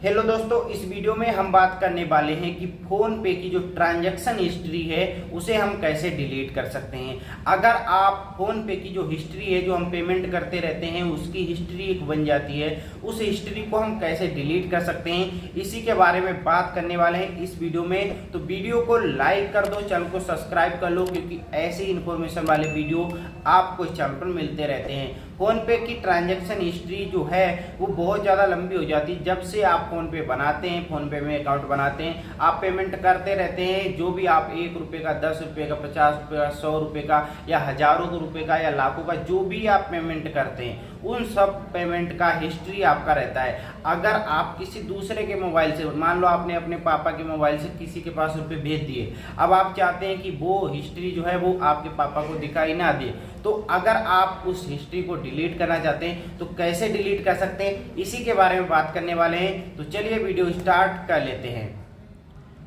Hello दोस्तों, इस video में हम बात करने वाले हैं कि फोन पे की जो ट्रांजैक्शन हिस्ट्री है उसे हम कैसे डिलीट कर सकते हैं। अगर आप फोन पे की जो हिस्ट्री है, जो हम पेमेंट करते रहते हैं, उसकी हिस्ट्री एक बन जाती है, उस हिस्ट्री को हम कैसे डिलीट कर सकते हैं, इसी के बारे में बात करने वाले हैं इस वीडियो में। तो वीडियो को लाइक कर दो, चैनल को सब्सक्राइब कर लो, क्योंकि ऐसे इन्फॉर्मेशन वाले वीडियो आपको इस चैनल पर मिलते रहते हैं। फोन पे की ट्रांजैक्शन हिस्ट्री जो है वो बहुत ज़्यादा लंबी हो जाती है। जब से आप फोन पे बनाते हैं, फोन पे में अकाउंट बनाते हैं, आप पेमेंट करते रहते हैं। जो भी आप 1 रुपये का, 10 रुपये का, 50 रुपये का, 100 रुपये का, या हज़ारों रुपये का, या लाखों का, जो भी आप पेमेंट करते हैं, उन सब पेमेंट का हिस्ट्री आपका रहता है। अगर आप किसी दूसरे के मोबाइल से, मान लो आपने अपने पापा के मोबाइल से किसी के पास रुपये भेज दिए, अब आप चाहते हैं कि वो हिस्ट्री जो है वो आपके पापा को दिखाई ना दे, तो अगर आप उस हिस्ट्री को डिलीट करना चाहते हैं तो कैसे डिलीट कर सकते हैं, इसी के बारे में बात करने वाले हैं। तो चलिए वीडियो स्टार्ट कर लेते हैं।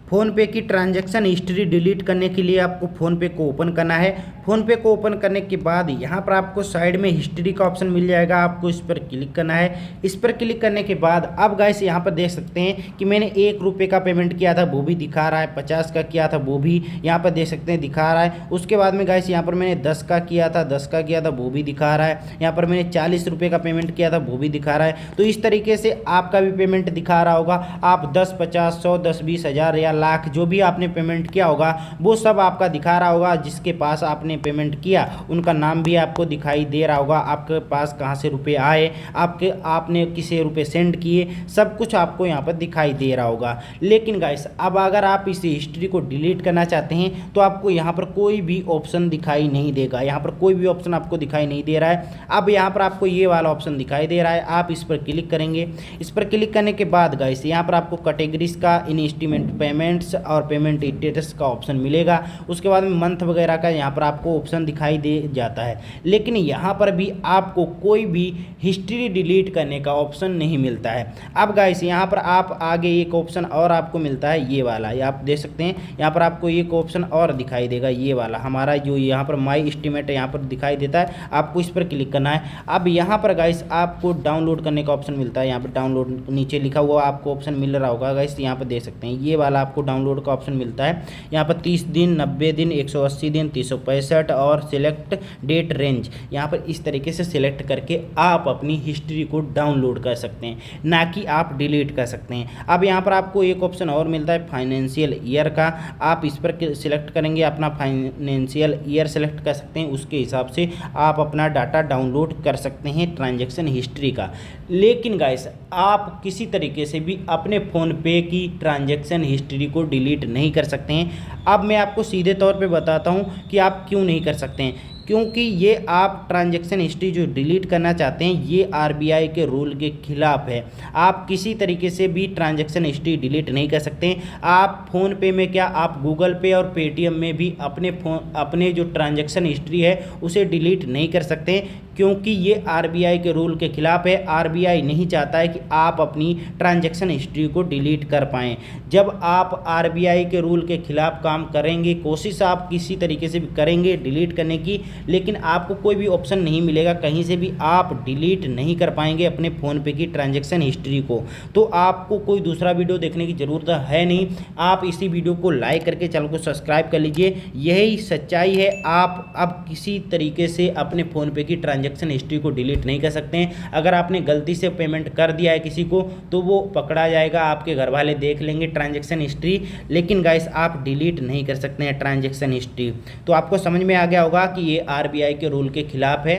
फ़ोन पे की ट्रांजैक्शन हिस्ट्री डिलीट करने के लिए आपको फ़ोन पे को ओपन करना है। फ़ोन पे को ओपन करने के बाद यहाँ पर आपको साइड में हिस्ट्री का ऑप्शन मिल जाएगा, आपको इस पर क्लिक करना है। इस पर क्लिक करने के बाद अब गाइस यहाँ पर देख सकते हैं कि मैंने 1 रुपये का पेमेंट किया था, वो भी दिखा रहा है। 50 का किया था, वो भी यहाँ पर देख सकते हैं दिखा रहा है। उसके बाद में गाइस यहाँ पर मैंने 10 का किया था, 10 का किया था, वो भी दिखा रहा है। यहाँ पर मैंने 40 रुपये का पेमेंट किया था, वो भी दिखा रहा है। तो इस तरीके से आपका भी पेमेंट दिखा रहा होगा। आप 10, 50, 100, 10, 20 हज़ार या लाख जो भी आपने पेमेंट किया होगा वो सब आपका दिखा रहा होगा। जिसके पास आपने पेमेंट किया उनका नाम भी आपको दिखाई दे रहा होगा, आपके पास कहाँ से रुपए आए, आपने किसे रुपए सेंड किए, सब कुछ आपको यहाँ पर दिखाई दे रहा होगा। लेकिन गाइस अब अगर आप इस हिस्ट्री को डिलीट करना चाहते हैं तो आपको यहाँ पर कोई भी ऑप्शन दिखाई नहीं देगा। यहाँ पर कोई भी ऑप्शन आपको दिखाई नहीं दे रहा है। अब यहाँ पर आपको ये वाला ऑप्शन दिखाई दे रहा है, आप इस पर क्लिक करेंगे। इस पर क्लिक करने के बाद गाइस यहाँ पर आपको कैटेगरीज का, इनएस्टिमेट पेमेंट्स और पेमेंट स्टेटस का ऑप्शन मिलेगा। उसके बाद में मंथ वगैरह का यहाँ पर आपको ऑप्शन दिखाई दे जाता है। लेकिन यहाँ पर भी आपको कोई भी हिस्ट्री डिलीट करने का ऑप्शन नहीं मिलता है। अब गाइस यहाँ पर आप आगे एक ऑप्शन और आपको मिलता है, ये वाला, ये आप देख सकते हैं। यहाँ पर आपको एक ऑप्शन और दिखाई देगा, ये वाला हमारा जो यहाँ पर माई एस्टीमेट यहाँ पर दिखाई देता है, आपको इस पर क्लिक करना है। अब यहाँ पर गाइस आपको डाउनलोड करने का ऑप्शन मिलता है। यहाँ पर डाउनलोड नीचे लिखा हुआ आपको ऑप्शन मिल रहा होगा गाइस, यहाँ पर देख सकते हैं, ये वाला आपको डाउनलोड का ऑप्शन मिलता है। यहाँ पर 30 दिन, 90 दिन, 180 दिन, 365 और सिलेक्ट डेट रेंज, यहाँ पर इस तरीके से सिलेक्ट करके आप अपनी हिस्ट्री को डाउनलोड कर सकते हैं, ना कि आप डिलीट कर सकते हैं। अब यहाँ पर आपको एक ऑप्शन और मिलता है फाइनेंशियल ईयर का, आप इस पर सिलेक्ट करेंगे, अपना फाइनेंशियल ईयर सेलेक्ट कर सकते हैं। उसके हिसाब से आप अपना डाटा डाउनलोड कर सकते हैं ट्रांजैक्शन हिस्ट्री का। लेकिन गाइस आप किसी तरीके से भी अपने फ़ोन पे की ट्रांजैक्शन हिस्ट्री को डिलीट नहीं कर सकते हैं। अब मैं आपको सीधे तौर पे बताता हूँ कि आप क्यों नहीं कर सकते हैं। क्योंकि ये आप ट्रांजैक्शन हिस्ट्री जो डिलीट करना चाहते हैं ये आरबीआई के रूल के खिलाफ है। आप किसी तरीके से भी ट्रांजैक्शन हिस्ट्री डिलीट नहीं कर सकते हैं। आप फ़ोन पे में क्या, आप गूगल पे और पेटीएम में भी अपने जो ट्रांजैक्शन हिस्ट्री है उसे डिलीट नहीं कर सकते हैं, क्योंकि ये आरबीआई के रूल के खिलाफ है। आरबीआई नहीं चाहता है कि आप अपनी ट्रांजैक्शन हिस्ट्री को डिलीट कर पाएँ। जब आप आरबीआई के रूल के खिलाफ काम करेंगे, कोशिश आप किसी तरीके से भी करेंगे डिलीट करने की, लेकिन आपको कोई भी ऑप्शन नहीं मिलेगा, कहीं से भी आप डिलीट नहीं कर पाएंगे अपने फ़ोन पे की ट्रांजैक्शन हिस्ट्री को। तो आपको कोई दूसरा वीडियो देखने की ज़रूरत है नहीं, आप इसी वीडियो को लाइक करके चैनल को सब्सक्राइब कर लीजिए। यही सच्चाई है। आप अब किसी तरीके से अपने फ़ोन पे की ट्रांजैक्शन हिस्ट्री को डिलीट नहीं कर सकते हैं। अगर आपने गलती से पेमेंट कर दिया है किसी को तो वो पकड़ा जाएगा, आपके घर वाले देख लेंगे ट्रांजैक्शन हिस्ट्री। लेकिन गाइस आप डिलीट नहीं कर सकते हैं ट्रांजैक्शन हिस्ट्री। तो आपको समझ में आ गया होगा कि ये आरबीआई के रूल के खिलाफ है।